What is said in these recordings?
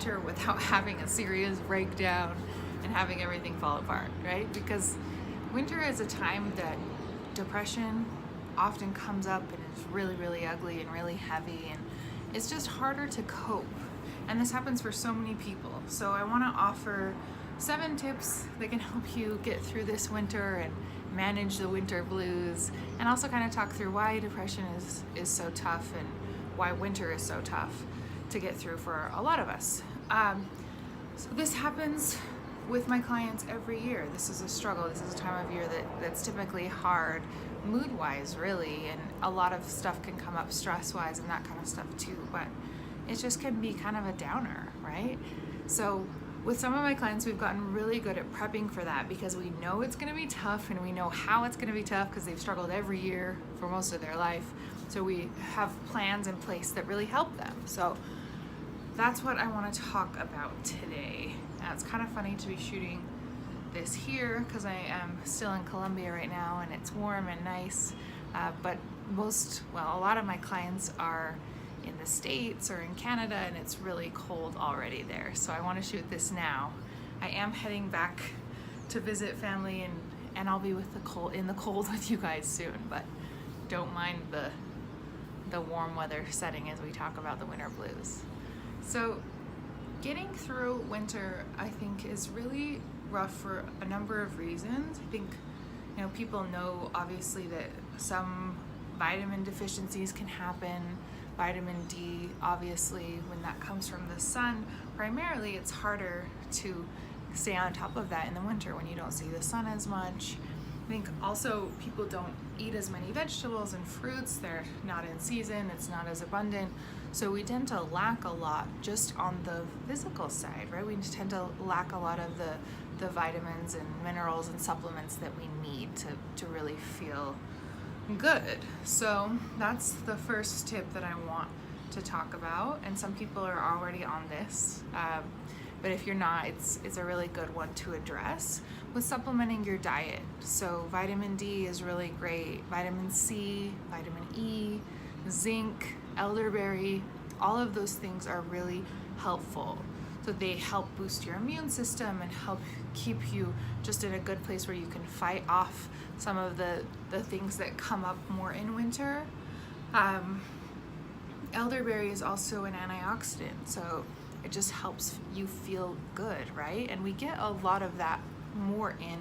winter without having a serious breakdown and having everything fall apart, right? Because winter is a time that depression often comes up and is really, really ugly and really heavy, and it's just harder to cope. And this happens for so many people. So I want to offer 7 tips that can help you get through this winter and manage the winter blues, and also kind of talk through why depression is so tough and why winter is so tough to get through for a lot of us. So this happens with my clients every year. This is a struggle. This is a time of year that's typically hard, mood-wise, really, and a lot of stuff can come up stress-wise and that kind of stuff too, but it just can be kind of a downer, right? So with some of my clients, we've gotten really good at prepping for that because we know it's going to be tough and we know how it's going to be tough because they've struggled every year for most of their life. So we have plans in place that really help them. So that's what I want to talk about today. Now, it's kind of funny to be shooting this here because I am still in Colombia right now and it's warm and nice, but a lot of my clients are in the States or in Canada and it's really cold already there. So I want to shoot this now. I am heading back to visit family and I'll be in the cold with you guys soon, but don't mind the warm weather setting as we talk about the winter blues. So getting through winter, I think, is really rough for a number of reasons. I think, people know obviously that some vitamin deficiencies can happen. Vitamin D, obviously, when that comes from the sun, primarily it's harder to stay on top of that in the winter when you don't see the sun as much. I think also people don't eat as many vegetables and fruits. They're not in season, it's not as abundant. So we tend to lack a lot just on the physical side, right? We tend to lack a lot of the vitamins and minerals and supplements that we need to really feel good. So that's the first tip that I want to talk about, and some people are already on this, but if you're not, it's a really good one to address with supplementing your diet. So vitamin D is really great, vitamin C, vitamin E, zinc, elderberry, all of those things are really helpful. So they help boost your immune system and help keep you just in a good place where you can fight off some of the things that come up more in winter. Elderberry is also an antioxidant, so it just helps you feel good, right? And we get a lot of that more in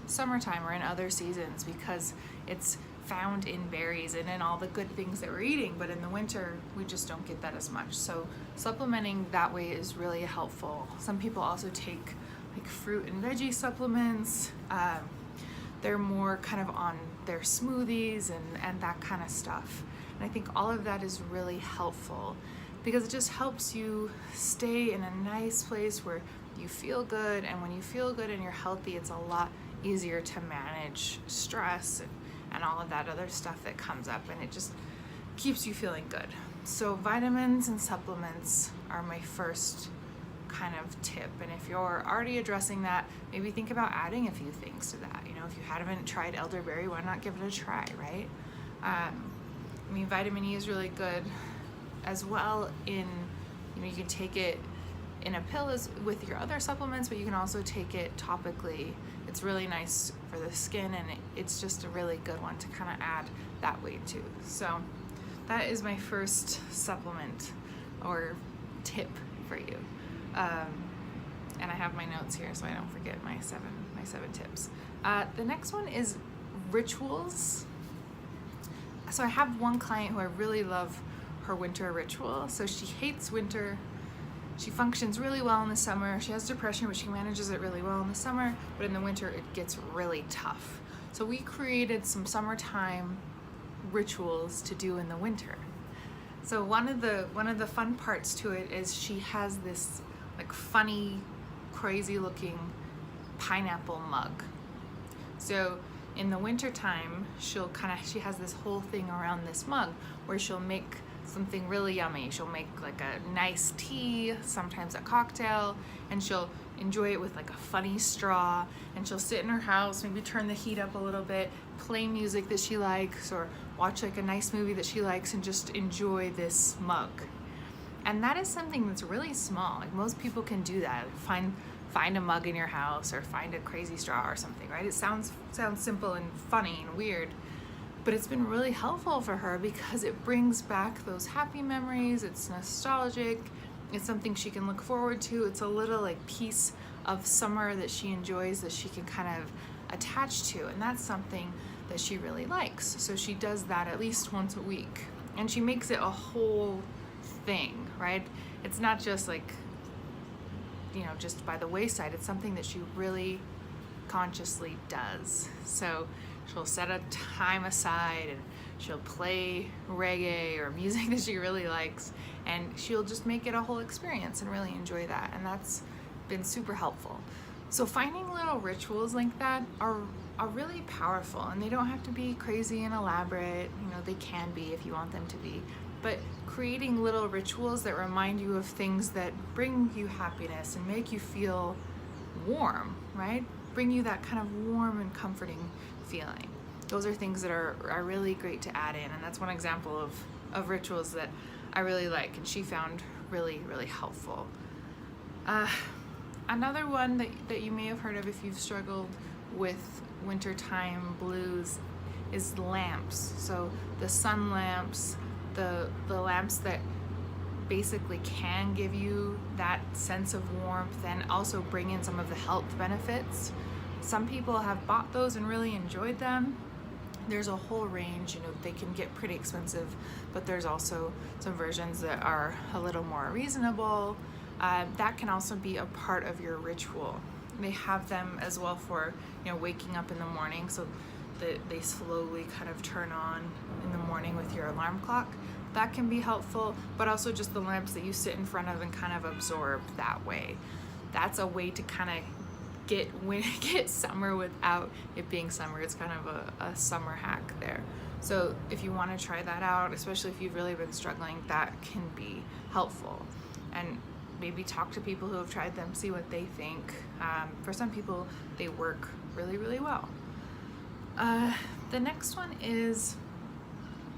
summertime or in other seasons because it's found in berries and in all the good things that we're eating, but in the winter we just don't get that as much. So supplementing that way is really helpful. Some people also take like fruit and veggie supplements. They're more kind of on their smoothies and that kind of stuff. And I think all of that is really helpful because it just helps you stay in a nice place where you feel good, and when you feel good and you're healthy, it's a lot easier to manage stress and all of that other stuff that comes up, and it just keeps you feeling good. So vitamins and supplements are my first kind of tip, and if you're already addressing that, maybe think about adding a few things to that. If you haven't tried elderberry, why not give it a try, right? Vitamin E is really good as well. You can take it in a pill with your other supplements, but you can also take it topically. It's really nice for the skin, and it's just a really good one to kind of add that way too. So that is my first supplement or tip for you. And I have my notes here so I don't forget my seven tips. The next one is rituals. So I have one client who I really love her winter ritual. So she hates winter. She functions really well in the summer. She has depression, but she manages it really well in the summer, but in the winter it gets really tough. So we created some summertime rituals to do in the winter. So one of the fun parts to it is she has this like funny, crazy looking pineapple mug. So in the winter time, she has this whole thing around this mug where she'll make something really yummy. She'll make like a nice tea, sometimes a cocktail, and she'll enjoy it with like a funny straw, and she'll sit in her house, maybe turn the heat up a little bit, play music that she likes, or watch like a nice movie that she likes and just enjoy this mug. And that is something that's really small. Like most people can do that. Find a mug in your house or find a crazy straw or something, right? It sounds simple and funny and weird, but it's been really helpful for her because it brings back those happy memories. It's nostalgic. It's something she can look forward to. It's a little like piece of summer that she enjoys that she can kind of attach to, and that's something that she really likes. So she does that at least once a week, and she makes it a whole thing, right? It's not just like, just by the wayside. It's something that she really consciously does. So she'll set a time aside and she'll play reggae or music that she really likes, and she'll just make it a whole experience and really enjoy that. And that's been super helpful. So finding little rituals like that are really powerful, and they don't have to be crazy and elaborate. They can be if you want them to be, but creating little rituals that remind you of things that bring you happiness and make you feel warm, right? Bring you that kind of warm and comforting feeling. Those are things that are really great to add in, and that's one example of rituals that I really like and she found really, really helpful. Another one that you may have heard of if you've struggled with wintertime blues is lamps. So the sun lamps, the lamps that basically can give you that sense of warmth and also bring in some of the health benefits. Some people have bought those and really enjoyed them. There's a whole range, they can get pretty expensive, but there's also some versions that are a little more reasonable. That can also be a part of your ritual. They have them as well for, waking up in the morning, so that they slowly kind of turn on in the morning with your alarm clock. That can be helpful, but also just the lamps that you sit in front of and kind of absorb that way. That's a way to kind of get summer without it being summer. It's kind of a summer hack there. So if you want to try that out, especially if you've really been struggling, that can be helpful. And maybe talk to people who have tried them, see what they think. For some people, they work really, really well. The next one is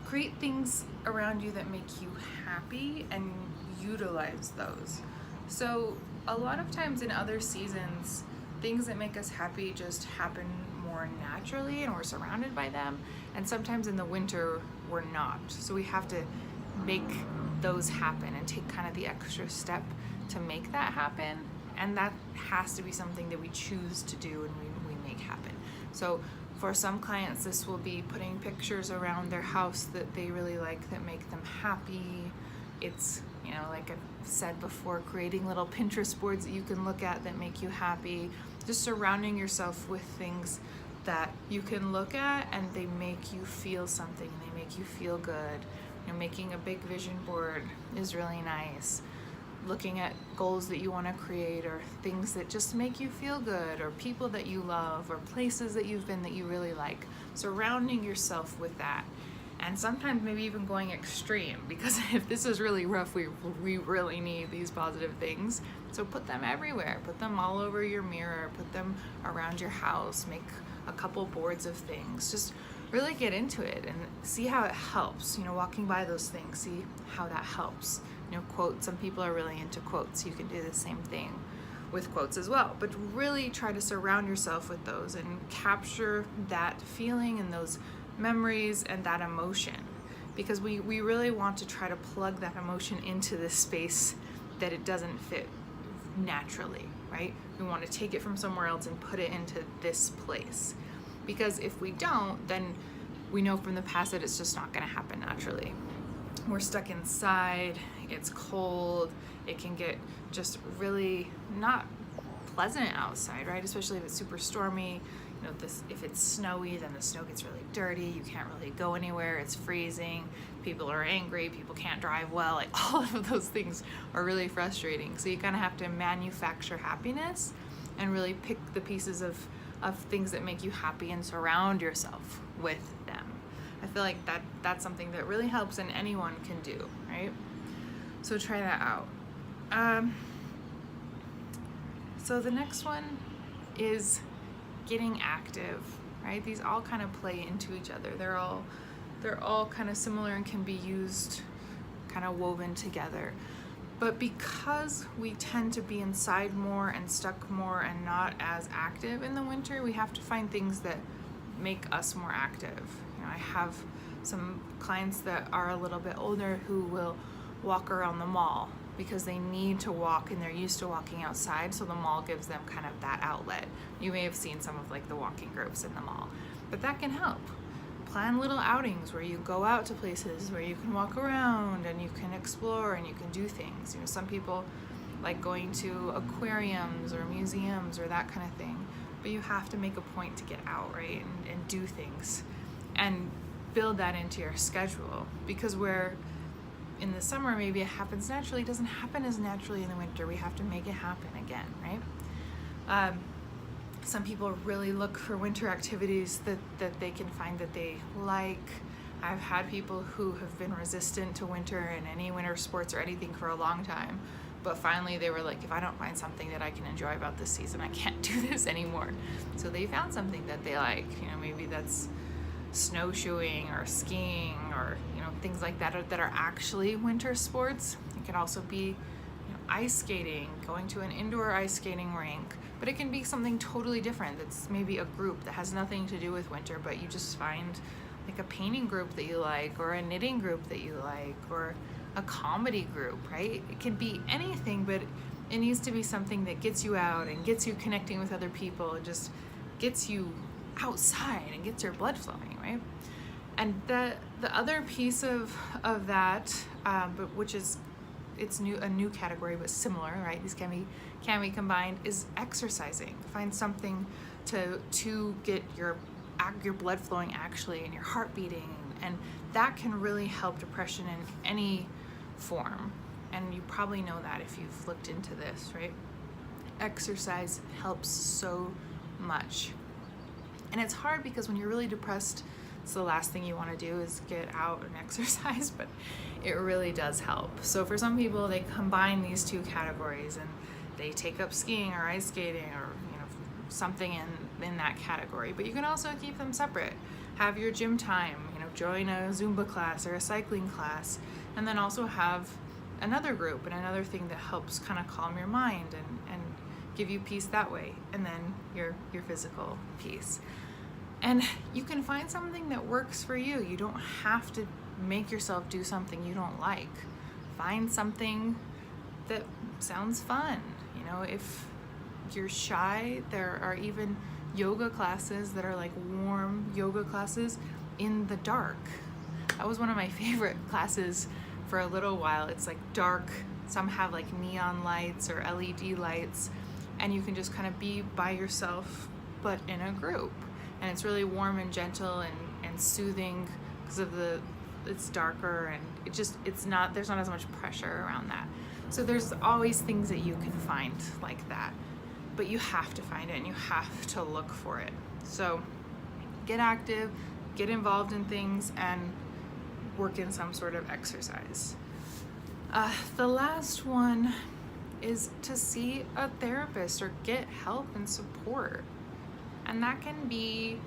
create things around you that make you happy and utilize those. So a lot of times in other seasons, things that make us happy just happen more naturally and we're surrounded by them. And sometimes in the winter, we're not. So we have to make those happen and take kind of the extra step to make that happen. And that has to be something that we choose to do and we make happen. So for some clients, this will be putting pictures around their house that they really like, that make them happy. It's, like I've said before, creating little Pinterest boards that you can look at that make you happy. Just surrounding yourself with things that you can look at and they make you feel something, and they make you feel good. Making a big vision board is really nice. Looking at goals that you want to create, or things that just make you feel good, or people that you love, or places that you've been that you really like. Surrounding yourself with that. And sometimes maybe even going extreme, because if this is really rough, we really need these positive things. So put them everywhere. Put them all over your mirror. Put them around your house. Make a couple boards of things. Just really get into it and see how it helps. Walking by those things, see how that helps. Quotes. Some people are really into quotes. You can do the same thing with quotes as well. But really try to surround yourself with those and capture that feeling and those memories and that emotion, because we really want to try to plug that emotion into this space that it doesn't fit naturally, right? We want to take it from somewhere else and put it into this place, because if we don't, then we know from the past that it's just not going to happen naturally. We're stuck inside, it's cold, it can get just really not pleasant outside, right? Especially if it's super stormy. If it's snowy, then the snow gets really dirty. You can't really go anywhere. It's freezing. People are angry. People can't drive well. Like all of those things are really frustrating. So you kind of have to manufacture happiness and really pick the pieces of things that make you happy and surround yourself with them. I feel like that's something that really helps and anyone can do, right? So try that out. So the next one is getting active, right? These all kind of play into each other. They're all kind of similar and can be used, kind of woven together. But because we tend to be inside more and stuck more and not as active in the winter, we have to find things that make us more active. I have some clients that are a little bit older who will walk around the mall because they need to walk and they're used to walking outside, so the mall gives them kind of that outlet. You may have seen some of like the walking groups in the mall, but that can help. Plan little outings where you go out to places where you can walk around and you can explore and you can do things. Some people like going to aquariums or museums or that kind of thing, but you have to make a point to get out, right, and do things and build that into your schedule, because where in the summer maybe it happens naturally, it doesn't happen as naturally in the winter. We have to make it happen again, right? Some people really look for winter activities that they can find that they like. I've had people who have been resistant to winter and any winter sports or anything for a long time, but finally they were like, if I don't find something that I can enjoy about this season, I can't do this anymore. So they found something that they like. Maybe that's snowshoeing or skiing or things like that are actually winter sports. It can also be ice skating, going to an indoor ice skating rink, but it can be something totally different. That's maybe a group that has nothing to do with winter, but you just find like a painting group that you like, or a knitting group that you like, or a comedy group, right? It can be anything, but it needs to be something that gets you out and gets you connecting with other people. It just gets you outside and gets your blood flowing, right? And the other piece of that, but which is a new category but similar, right? These can be combined, is exercising. Find something to get your blood flowing actually and your heart beating, and that can really help depression in any form. And you probably know that if you've looked into this, right? Exercise helps so much. And it's hard because when you're really depressed, it's the last thing you want to do is get out and exercise, but it really does help. So for some people, they combine these two categories and they take up skiing or ice skating or something in that category. But you can also keep them separate. Have your gym time, join a Zumba class or a cycling class, and then also have another group and another thing that helps kind of calm your mind and give you peace that way, and then your physical peace. And you can find something that works for you. You don't have to make yourself do something you don't like. Find something that sounds fun. If you're shy, there are even yoga classes that are like warm yoga classes in the dark. That was one of my favorite classes for a little while. It's like dark. Some have like neon lights or LED lights, and you can just kind of be by yourself but in a group. And it's really warm and gentle and soothing because of it's darker, and there's not as much pressure around that. So there's always things that you can find like that, but you have to find it and you have to look for it. So get active, get involved in things, and work in some sort of exercise. The last one is to see a therapist or get help and support. And that can be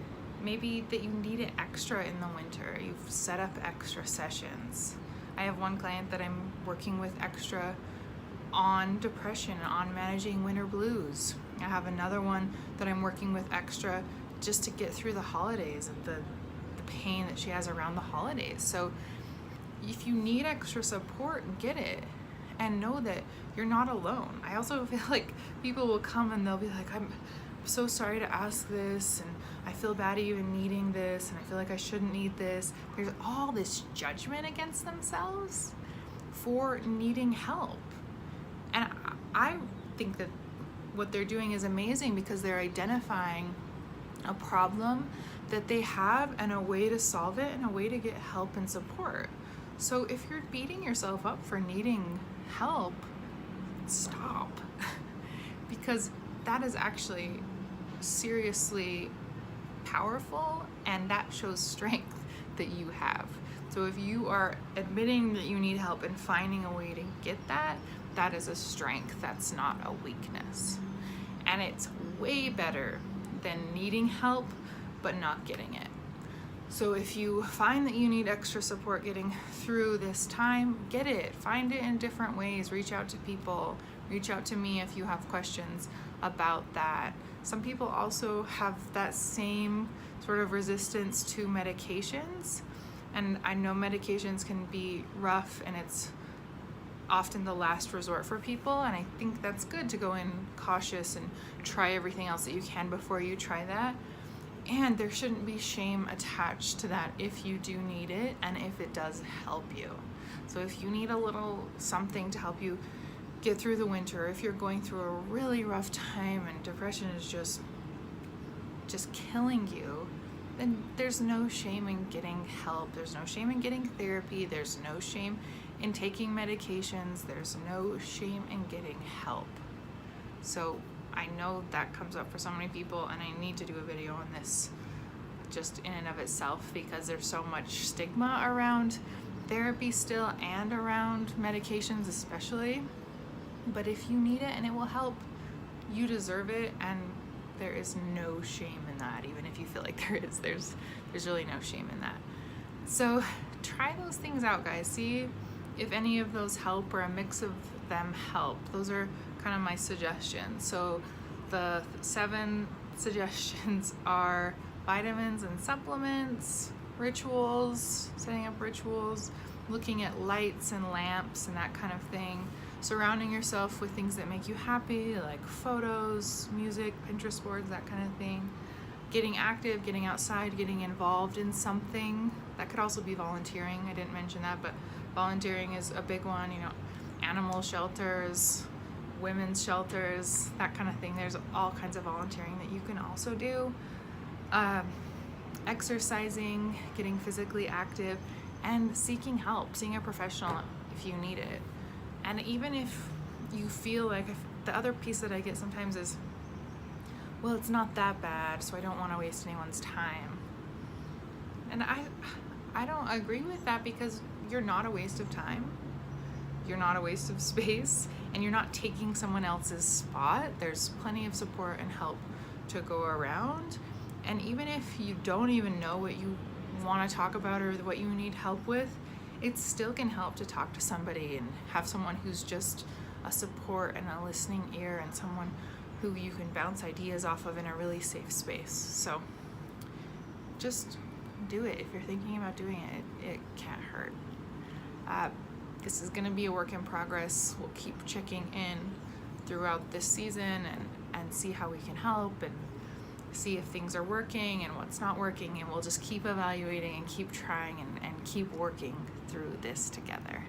maybe that you need it extra in the winter. You've set up extra sessions. I have one client that I'm working with extra on depression, on managing winter blues. I have another one that I'm working with extra just to get through the holidays and the pain that she has around the holidays. So if you need extra support, get it, and know that you're not alone. I also feel like people will come and they'll be like, I'm so sorry to ask this, and I feel bad even needing this, and I feel like I shouldn't need this. There's all this judgment against themselves for needing help. And I think that what they're doing is amazing because they're identifying a problem that they have and a way to solve it and a way to get help and support. So if you're beating yourself up for needing help, stop. Because that is actually seriously powerful, and that shows strength that you have. So if you are admitting that you need help and finding a way to get that, that is a strength. That's not a weakness. And it's way better than needing help but not getting it. So if you find that you need extra support getting through this time, get it. Find it in different ways. Reach out to people. Reach out to me if you have questions about that. Some people also have that same sort of resistance to medications. And I know medications can be rough, and it's often the last resort for people. And I think that's good to go in cautious and try everything else that you can before you try that. And there shouldn't be shame attached to that if you do need it and if it does help you. So if you need a little something to help you get through the winter, if you're going through a really rough time and depression is just killing you, then there's no shame in getting help. There's no shame in getting therapy. There's no shame in taking medications. There's no shame in getting help. So I know that comes up for so many people, and I need to do a video on this just in and of itself because there's so much stigma around therapy still and around medications especially. But if you need it and it will help, you deserve it, and there is no shame in that. Even if you feel like there is, there's really no shame in that. So try those things out, guys. See if any of those help or a mix of them help. Those are kind of my suggestions. So the 7 suggestions are vitamins and supplements, rituals, setting up rituals, looking at lights and lamps and that kind of thing, surrounding yourself with things that make you happy, like photos, music, Pinterest boards, that kind of thing, getting active, getting outside, getting involved in something. That could also be volunteering. I didn't mention that, but volunteering is a big one. Animal shelters, women's shelters, that kind of thing. There's all kinds of volunteering that you can also do. Exercising, getting physically active, and seeking help, seeing a professional if you need it. And even if you feel like, the other piece that I get sometimes is, well, it's not that bad, so I don't want to waste anyone's time. And I don't agree with that, because you're not a waste of time. You're not a waste of space, and you're not taking someone else's spot. There's plenty of support and help to go around. And even if you don't even know what you want to talk about or what you need help with, it still can help to talk to somebody and have someone who's just a support and a listening ear, and someone who you can bounce ideas off of in a really safe space. So just do it. If you're thinking about doing it, it can't hurt. This is going to be a work in progress. We'll keep checking in throughout this season and see how we can help and see if things are working and what's not working, and we'll just keep evaluating and keep trying and keep working through this together.